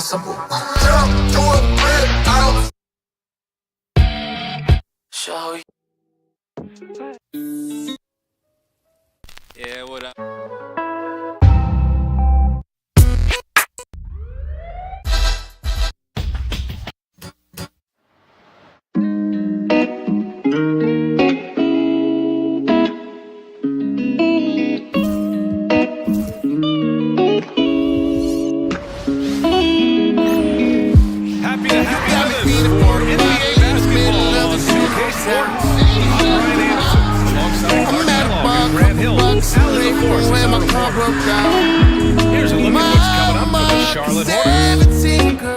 impossible. Jump to a bit out. Show you. Yeah, what up? Here's a look at what's coming up for the Charlotte Hornets.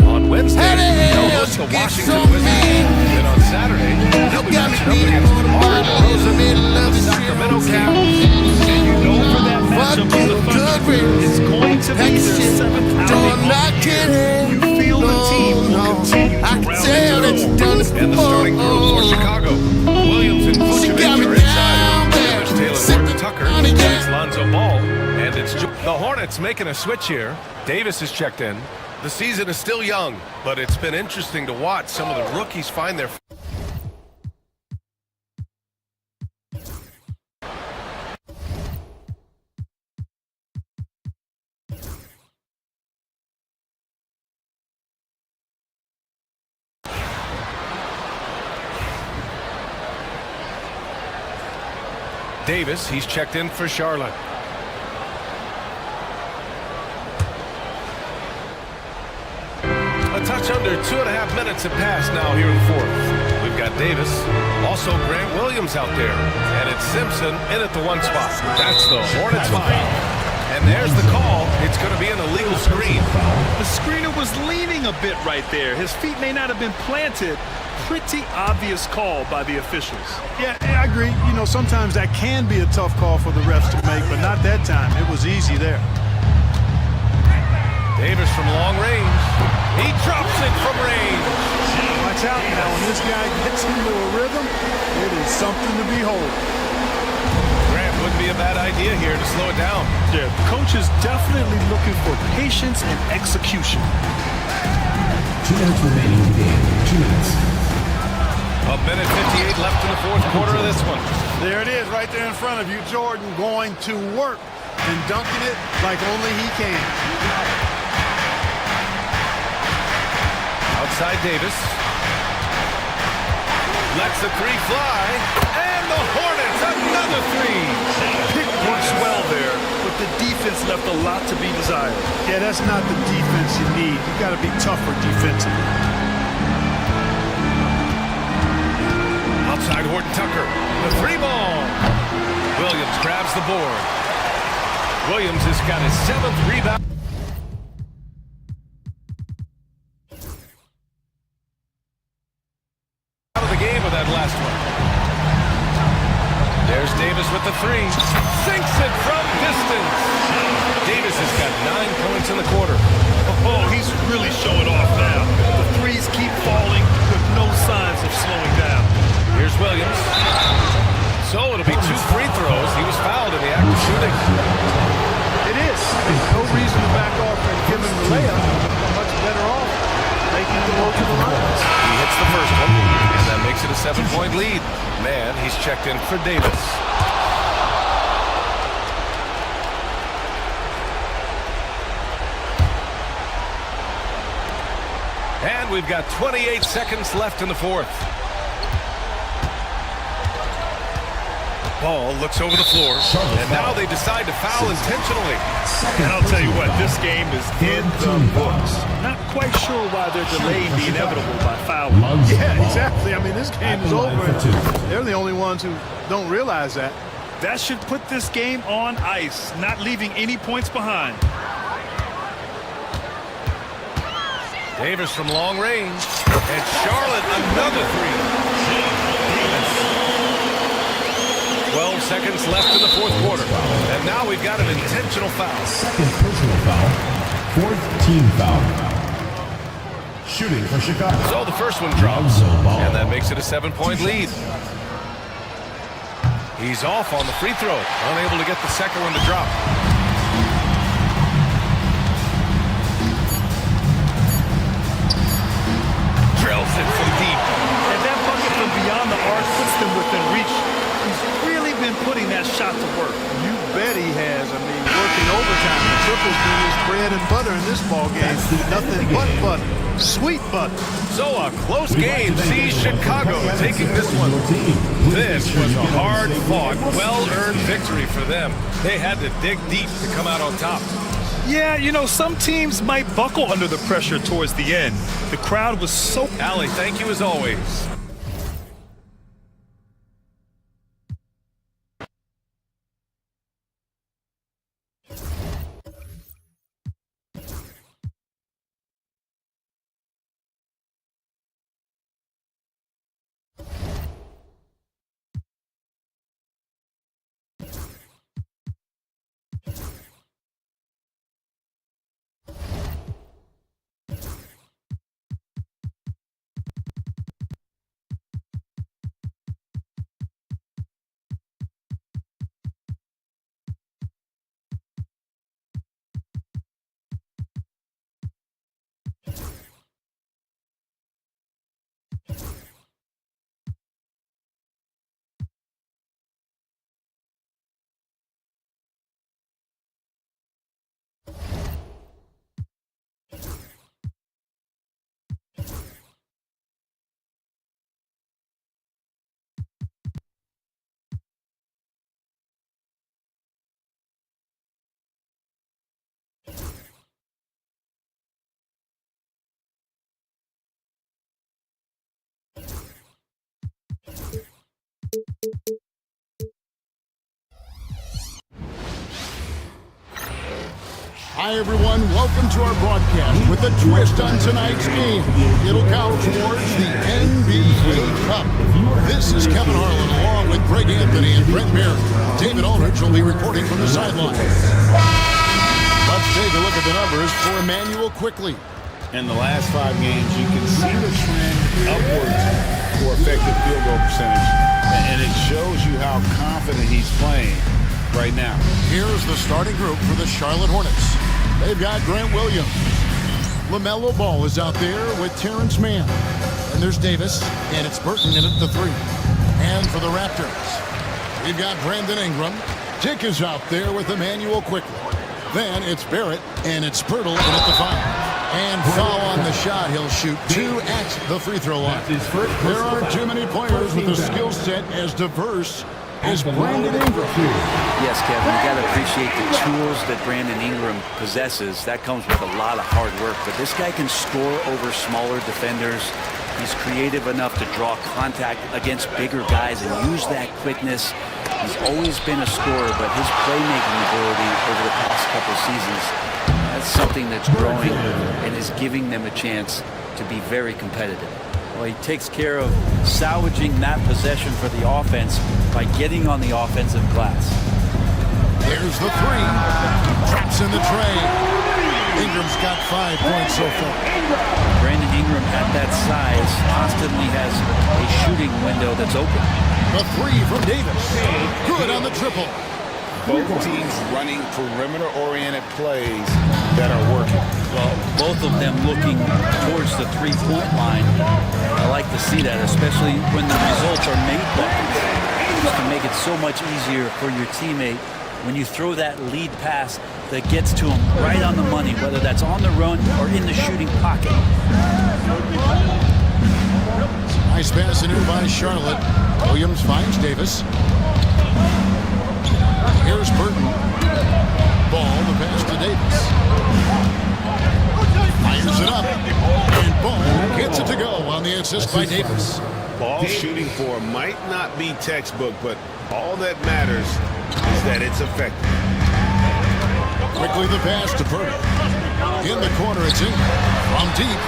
On Wednesday, they'll host the Washington Wizards. Then on Saturday, they'll be matching up against the Rosen and the Sacramento Kings. And you know for that matchup of the Thunder, it's going to be their 7th outing. You feel the team will continue to round into form. And the starting crew for Chicago. Williams and Vucevic are inside. There's Taylor Tucker, there's Lonzo Ball. And it's the Hornets making a switch here. Davis is checked in. The season is still young, but it's been interesting to watch some of the rookies find their... Davis, he's checked in for Charlotte. A touch under 2.5 minutes have passed now here in the fourth. We've got Davis, also Grant Williams out there, and it's Simpson in at the 1 spot. That's the Hornets foul. And there's the call. It's going to be an illegal screen. The screener was leaning a bit right there. His feet may not have been planted. Pretty obvious call by the officials. Yeah, I agree. You know, sometimes that can be a tough call for the refs to make, but not that time. It was easy there. Davis from long range. He drops it from range. Watch out now. When this guy gets into a rhythm, it is something to behold. Grant wouldn't be a bad idea here to slow it down. Yeah, the coach is definitely looking for patience and execution. 2 minutes remaining in the game. 2 minutes. A minute 58 left in the fourth quarter of this one. There it is right there in front of you. Jordan going to work and dunking it like only he can. Outside Davis. Lets the three fly. And the Hornets, another three. Pick works well there, but the defense left a lot to be desired. Yeah, that's not the defense you need. You got to be tougher defensively. Outside Horton Tucker. The three ball. Williams grabs the board. Williams has got his 7th rebound. Out of the game with that last one. There's Davis with the three. Sinks it from distance. Davis has got 9 points in the quarter. Oh, he's really showing off now. The threes keep falling with no signs of slowing down. Here's Williams. So it'll be 2 free throws. He was fouled in the act of shooting. It is. There's no reason to back off and give him the layup. Much better off making the go to the line. He hits the first one, and that makes it a 7-point lead. Man, he's checked in for Davis. And we've got 28 seconds left in the fourth. Ball looks over the floor, and now they decide to foul intentionally. And I'll tell you what, this game is in the books. Not quite sure why they're delaying the inevitable by fouling. Yeah, exactly. I mean, this game is over. They're the only ones who don't realize that. That should put this game on ice, not leaving any points behind. Davis from long range, and Charlotte another three. 12 seconds left in the fourth quarter. And now we've got an intentional foul. Second personal foul. 4th team foul. Shooting for Chicago. So the first one drops, and that makes it a 7-point lead. He's off on the free throw, unable to get the second one to drop. it from deep. And that bucket from beyond the arc puts them within reach. He's really been putting that shot to work. You bet he has. I mean, working overtime. The triple's been his bread and butter in this ball game. Nothing but butter. Sweet butter. So a close game sees Chicago taking this one. This was a hard-fought, well-earned victory for them. They had to dig deep to come out on top. Yeah, you know, some teams might buckle under the pressure towards the end. The crowd was so... Allie, thank you as always. Hi everyone, welcome to our broadcast with a twist on tonight's game. It'll count towards the NBA Cup. This is Kevin Harlan along with Greg Anthony and Brent Barry. David Aldridge will be reporting from the sideline. Let's take a look at the numbers for Emmanuel quickly. In the last 5 games, you can see the trend upwards for effective field goal percentage. And it shows you how confident he's playing right now. Here's the starting group for the Charlotte Hornets. They've got Grant Williams. LaMelo Ball is out there with Terrence Mann. And there's Davis, and it's Burton in at the 3. And for the Raptors, we've got Brandon Ingram. Dick is out there with Emmanuel quickly. Then it's Barrett, and it's Pirtle in at the 5. And foul on the shot. He'll shoot 2 at the free throw line. There aren't too many players with a skill set as diverse as Brandon Ingram. Yes, Kevin, you got to appreciate the tools that Brandon Ingram possesses. That comes with a lot of hard work. But this guy can score over smaller defenders. He's creative enough to draw contact against bigger guys and use that quickness. He's always been a scorer, but his playmaking ability over the past couple seasons, that's something that's growing and is giving them a chance to be very competitive. Well, he takes care of salvaging that possession for the offense by getting on the offensive glass. There's the 3. Traps in the tray. Ingram's got 5 points so far. Brandon Ingram at that size constantly has a shooting window that's open. The 3 from Davis. Good on the triple. Both teams running perimeter-oriented plays that are working. Well, both of them looking towards the three-point line. I like to see that, especially when the results are made buckets. It can make it so much easier for your teammate when you throw that lead pass that gets to him right on the money, whether that's on the run or in the shooting pocket. Nice pass in here by Charlotte. Williams finds Davis. Here's Burton. Ball, the pass to Davis. Fires it up. And Ball gets it to go on the assist by Davis. Ball shooting for might not be textbook, but all that matters is that it's effective. Quickly the pass to Burton. In the corner, it's in. From deep.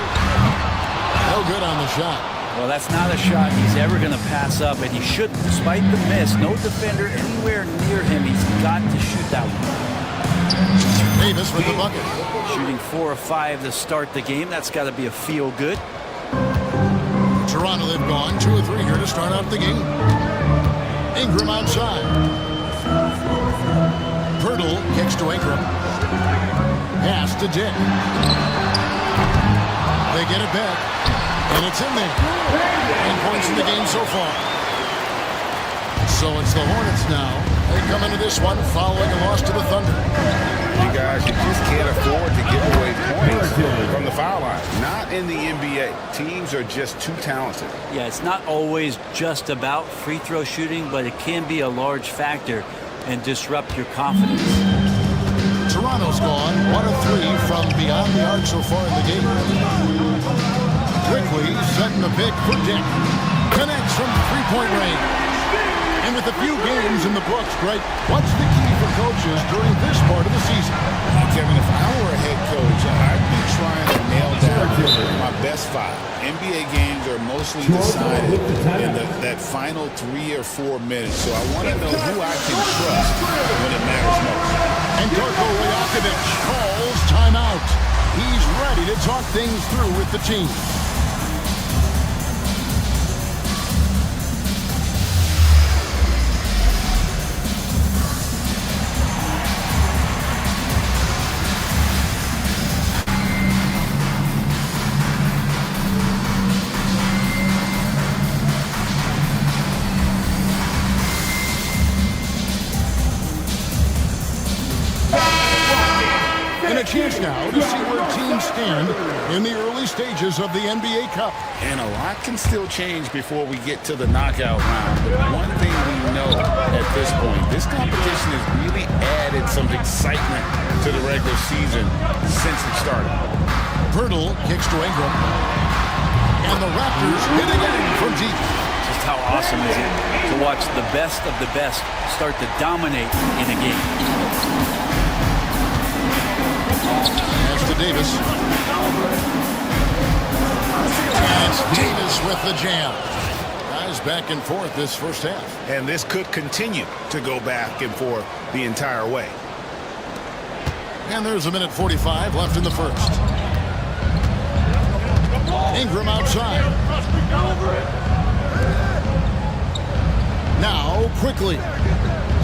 No good on the shot. Well, that's not a shot he's ever going to pass up, and he shouldn't. Despite the miss, no defender anywhere near him. He's got to shoot that one. Davis with the bucket. Shooting 4 or 5 to start the game. That's got to be a feel good. Toronto, they've gone 2 or 3 here to start out the game. Ingram outside. Pirtle kicks to Ingram. Pass to Dick. They get it back. And it's in there. 10 points in the game so far. So it's the Hornets now. They come into this one following a loss to the Thunder. You guys, you just can't afford to give away points from the foul line. Not in the NBA. Teams are just too talented. Yeah, it's not always just about free throw shooting, but it can be a large factor and disrupt your confidence. Toronto's gone 1 of 3 from beyond the arc so far in the game. Quickly setting the pick for Dick. Connects from three-point range. And with a few games in the books, Greg, what's the key for coaches during this part of the season? Kevin, if I were a head coach, I'd be trying to nail down my best 5. NBA games are mostly decided in that final 3 or 4 minutes, so I want to know who I can trust when it matters most. And Darko Rajakovic calls timeout. He's ready to talk things through with the team. A chance now to see where teams stand in the early stages of the NBA Cup. And a lot can still change before we get to the knockout round. But one thing we know at this point, this competition has really added some excitement to the regular season since it started. Pirtle kicks to Ingram. And the Raptors hit again from deep. Just how awesome is it to watch the best of the best start to dominate in a game. Pass to Davis. And it's Davis with the jam. Guys back and forth this first half. And this could continue to go back and forth the entire way. And there's a minute 45 left in the first. Ingram outside. Now quickly.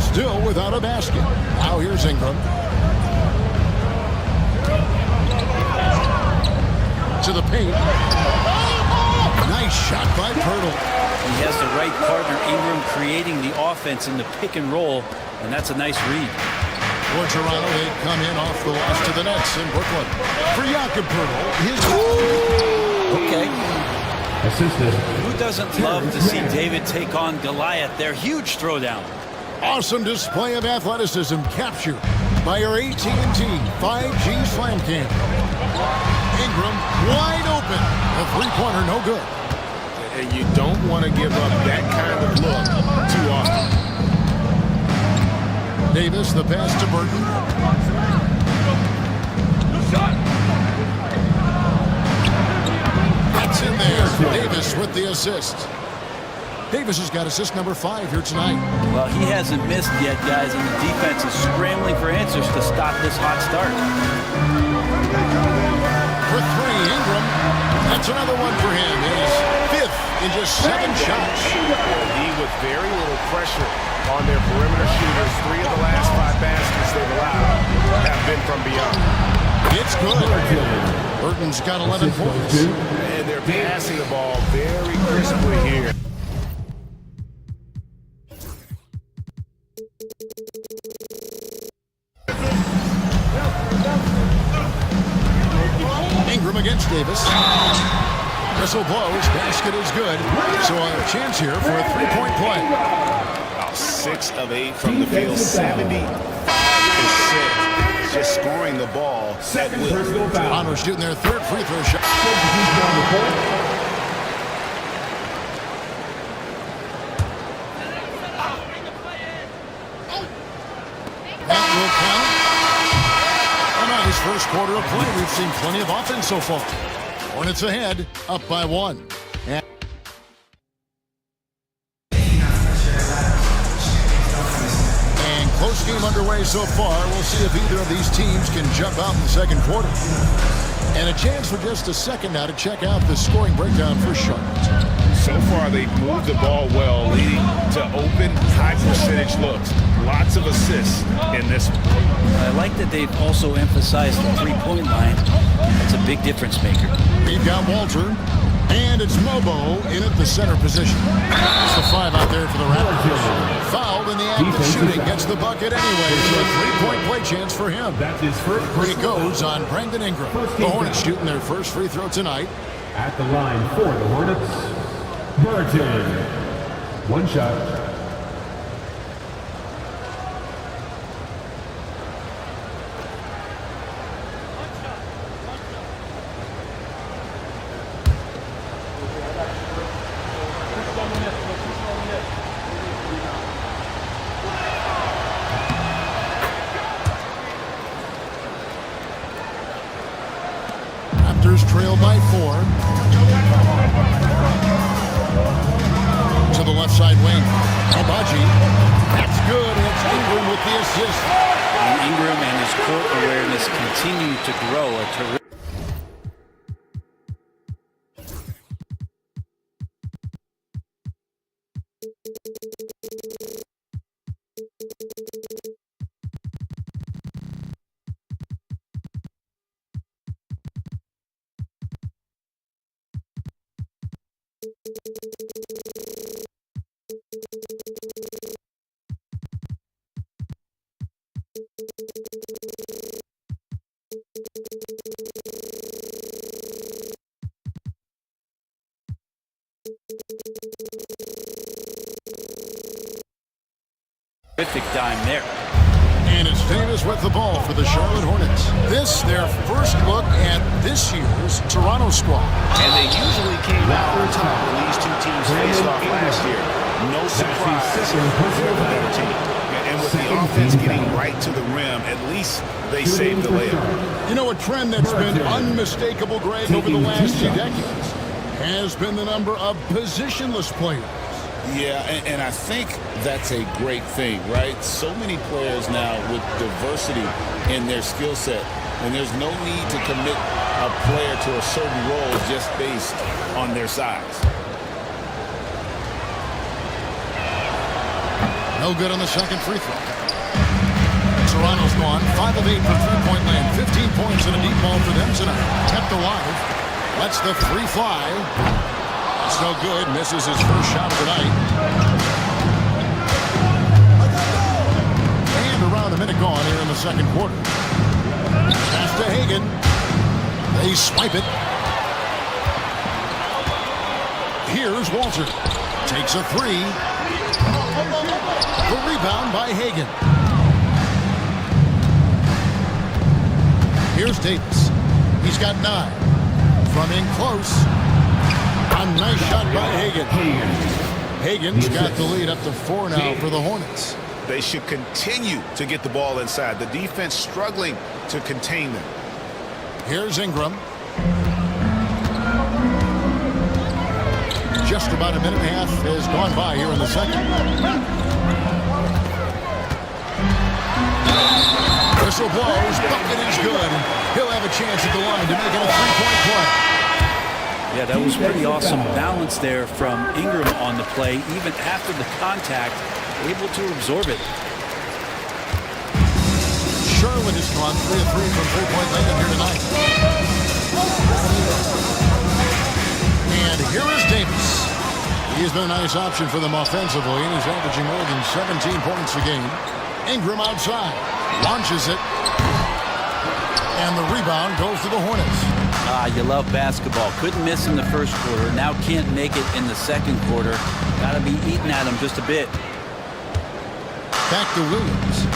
Still without a basket. Now here's Ingram. To the paint. Nice shot by Pirtle. He has the right partner, Ingram, creating the offense in the pick and roll, and that's a nice read. For Toronto, they come in off the loss to the Nets in Brooklyn. For Jakob Pirtle, his... Okay. Assisted. Who doesn't love to see David take on Goliath? Their huge throwdown. Awesome display of athleticism captured by our AT&T 5G Slam Cam. Ingram wide open. The three-pointer no good. And you don't want to give up that kind of look too often. Davis, the pass to Burton. That's in there. Davis with the assist. Davis has got assist number 5 here tonight. Well, he hasn't missed yet, guys, and the defense is scrambling for answers to stop this hot start. For 3, Ingram. That's another one for him. His 5th in just 7 shots. He with very little pressure on their perimeter shooters. 3 of the last 5 baskets they've allowed have been from beyond. It's good. Burton's got 11 points. And they're passing the ball very crisply here. Ingram against Davis. Whistle blows. Basket is good. So a chance here for a three-point play. 6 of 8 from the field. 70%. Just scoring the ball at will. Toronto shooting their 3rd free throw shot. That will count. A nice first quarter of play. We've seen plenty of offense so far. Hornets ahead, up by 1. And close game underway so far. We'll see if either of these teams can jump out in the second quarter. And a chance for just a second now to check out the scoring breakdown for Charlotte. So far, they've moved the ball well, leading to open, high-percentage looks. Lots of assists in this one. I like that they've also emphasized the three-point line. That's a big difference maker. We've got Walter. And it's Mobo in at the center position. It's the 5 out there for the Raptors. Fouled in the act of shooting. Gets the bucket anyway. So a 3-point play chance for him. That's his first. It goes on Brandon Ingram. The Hornets shooting their first free throw tonight. At the line for the Hornets, Burton. One shot. Raptors trail by 4. To the left side wing. Abaji. That's good. It's Ingram with the assist. And Ingram and his court awareness continue to grow. A terrific. Terrific dime there. And it's Davis with the ball for the Charlotte Hornets. This, their first look at this year's Toronto squad. And they usually came out on top when these two teams faced off last year. No surprise, they're the better team. And with the offense getting right to the rim, at least they saved the layup. You know, a trend that's been unmistakable, Greg, over the last 2 decades has been the number of positionless players. Yeah, and I think that's a great thing, right? So many players now with diversity in their skill set, and there's no need to commit a player to a certain role just based on their size. No good on the second free throw. Toronto's gone 5 of 8 from three-point land. 15 points and a deep ball for them tonight. Kept alive. Lets the 3 fly. It's no good. Misses his first shot of the night. And around a minute gone here in the second quarter. Pass to Hagan. They swipe it. Here's Walter. Takes a 3. The rebound by Hagan. Here's Davis. He's got 9. From in close. A nice shot by Hagan. Hagan's got the lead up to 4 now for the Hornets. They should continue to get the ball inside. The defense struggling to contain them. Here's Ingram. Just about a minute and a half has gone by here in the second. Whistle blows. Bucket is good. He'll have a chance at the line to make it a 3-point play. Yeah, that was pretty awesome balance there from Ingram on the play. Even after the contact, able to absorb it. Charlotte has gone 3 of 3 from three-point land here tonight. And here is Davis. He's been a nice option for them offensively, and he's averaging more than 17 points a game. Ingram outside. Launches it. And the rebound goes to the Hornets. You love basketball. Couldn't miss in the first quarter. Now can't make it in the second quarter. Got to be eating at him just a bit. Back to Williams.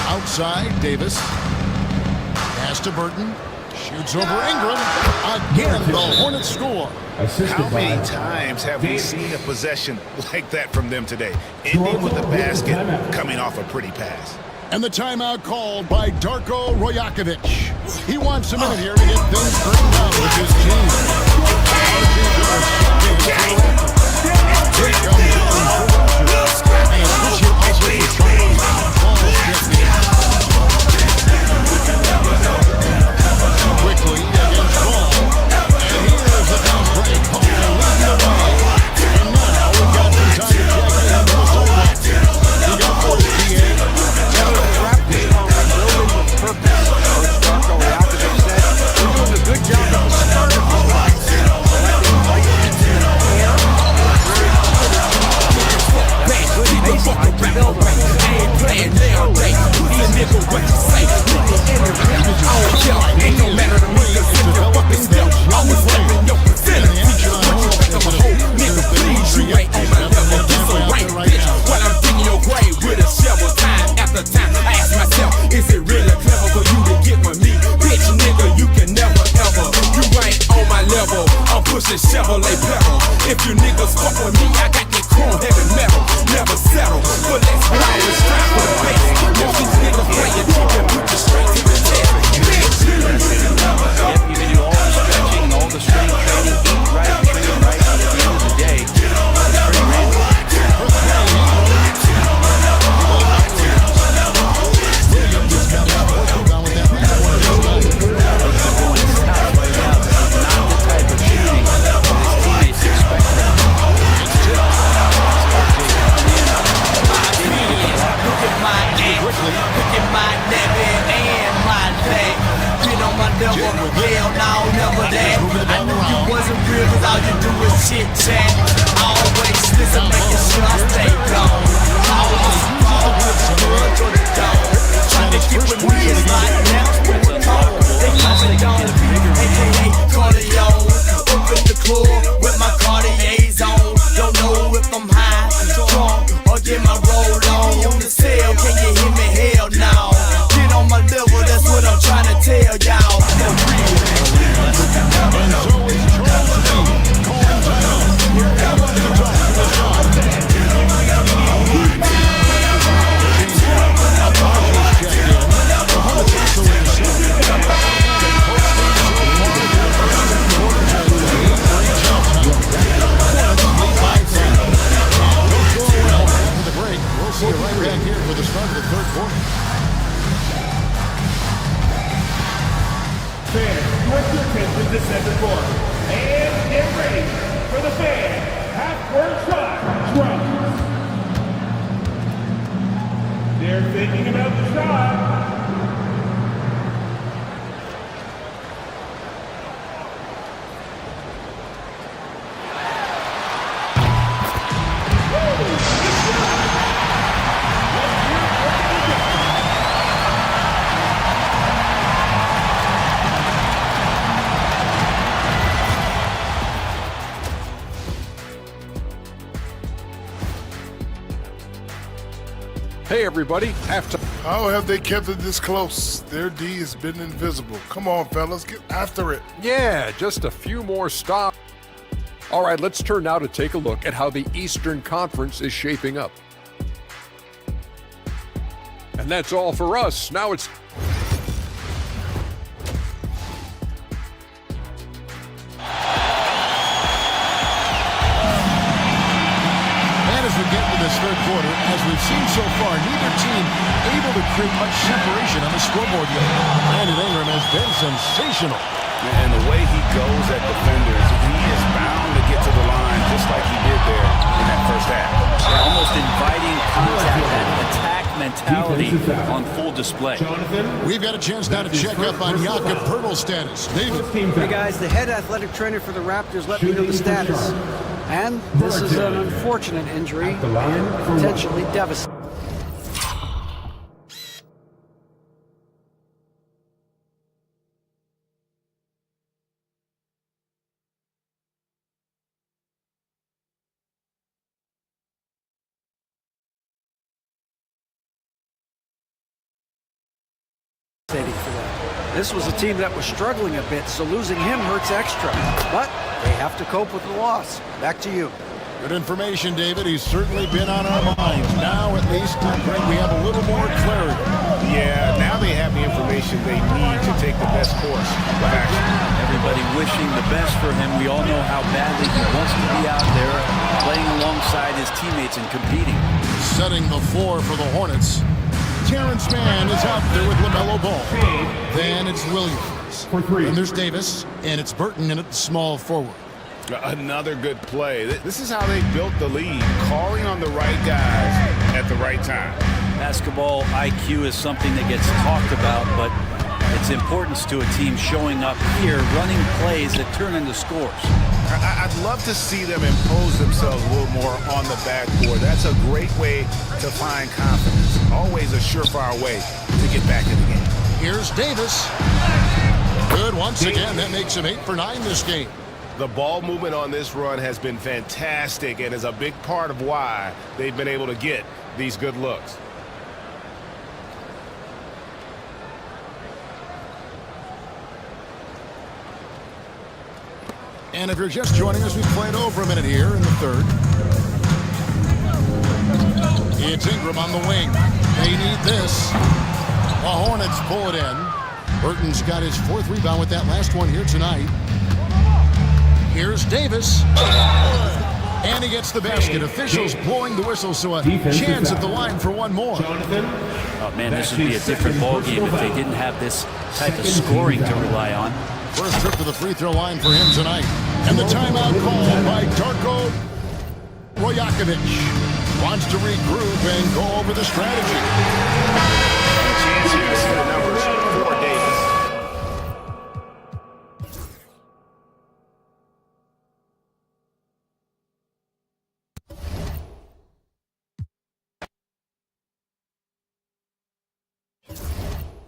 Outside, Davis. Pass to Burton. Shoots over Ingram. Again, the Hornets score. How many times have we seen a possession like that from them today? Ending with the basket, coming off a pretty pass. And the timeout called by Darko Rojakovic. He wants a minute here to get things straightened out with his team. Here comes and this year also for Charlotte. Quickly against Ball. And here's the fast break. Ball leading the way. And now we've got some time to check in the sideline. We got 48. Purpose. Coach Darko Rakovic said, we're doing a good If you niggas fuck with me, I got that chrome heavy metal. Never settle, but let's go and strap with a bass. If these niggas play it cheap and put you straight to the test. Yep, you can do all the stretching and all the strength training, eat right, train right, but at the end of the day, it's pretty random. Hell no, never that. I knew you wasn't real cause all you do is chit chat. Always listen, making sure I stay gone. Always fall with the grudge or the dog. Trying to get with me is like now with the talk. They call me Don B, aka Cardio. Up in the club with my Cartiers on. Don't know if I'm high, drunk, or get my roll on the cell. Can you hear me? Hell no. Get on my level, that's what I'm trying to tell y'all. We'll see you right back here for the start of the third quarter. Fans, direct your attention to center court. And get ready for the fan half-court shot drops. They're thinking about the shot. Hey everybody, halftime. How have they kept it this close? Their D has been invisible. Come on, fellas, get after it. Yeah, just a few more stops. All right, let's turn now to take a look at how the Eastern Conference is shaping up. And that's all for us. Now it's... As we get into this third quarter, as we've seen so far, neither team able to create much separation on the scoreboard yet. Brandon Ingram has been sensational. And the way he goes at defenders, he is bound to get to the line just like he did there in that first half. Almost inviting contact, that attack mentality on full display. We've got a chance now to check up on Jakob Poeltl's status. David. Hey guys, the head athletic trainer for the Raptors let me know the status. And this is an unfortunate injury and potentially devastating. For that. This was a team that was struggling a bit, so losing him hurts extra. But they have to cope with the loss. Back to you. Good information, David. He's certainly been on our minds. Now, at least, we have a little more clarity. Yeah, now they have the information they need to take the best course of action. Everybody wishing the best for him. We all know how badly he wants to be out there playing alongside his teammates and competing. Setting the floor for the Hornets. Terrence Mann is out there with LaMelo Ball. Then it's Williams. And there's Davis. And it's Burton in at the small forward. Another good play. This is how they built the lead, calling on the right guys at the right time. Basketball IQ is something that gets talked about, but its importance to a team showing up here, running plays that turn into scores. I'd love to see them impose themselves a little more on the backboard. That's a great way to find confidence. Always a surefire way to get back in the game. Here's Davis. Good once again. That makes him 8 for 9 this game. The ball movement on this run has been fantastic and is a big part of why they've been able to get these good looks. And if you're just joining us, we've played over a minute here in the third. It's Ingram on the wing. They need this. The Hornets pull it in. Burton's got his 4th rebound with that last one here tonight. Here's Davis. And he gets the basket. Officials blowing the whistle, so a chance at the line for one more. Oh, man, this would be a different ballgame if they didn't have this type of scoring to rely on. First trip to the free throw line for him tonight. And the timeout called by Darko Rojakovic. Wants to regroup and go over the strategy. A chance here to set a number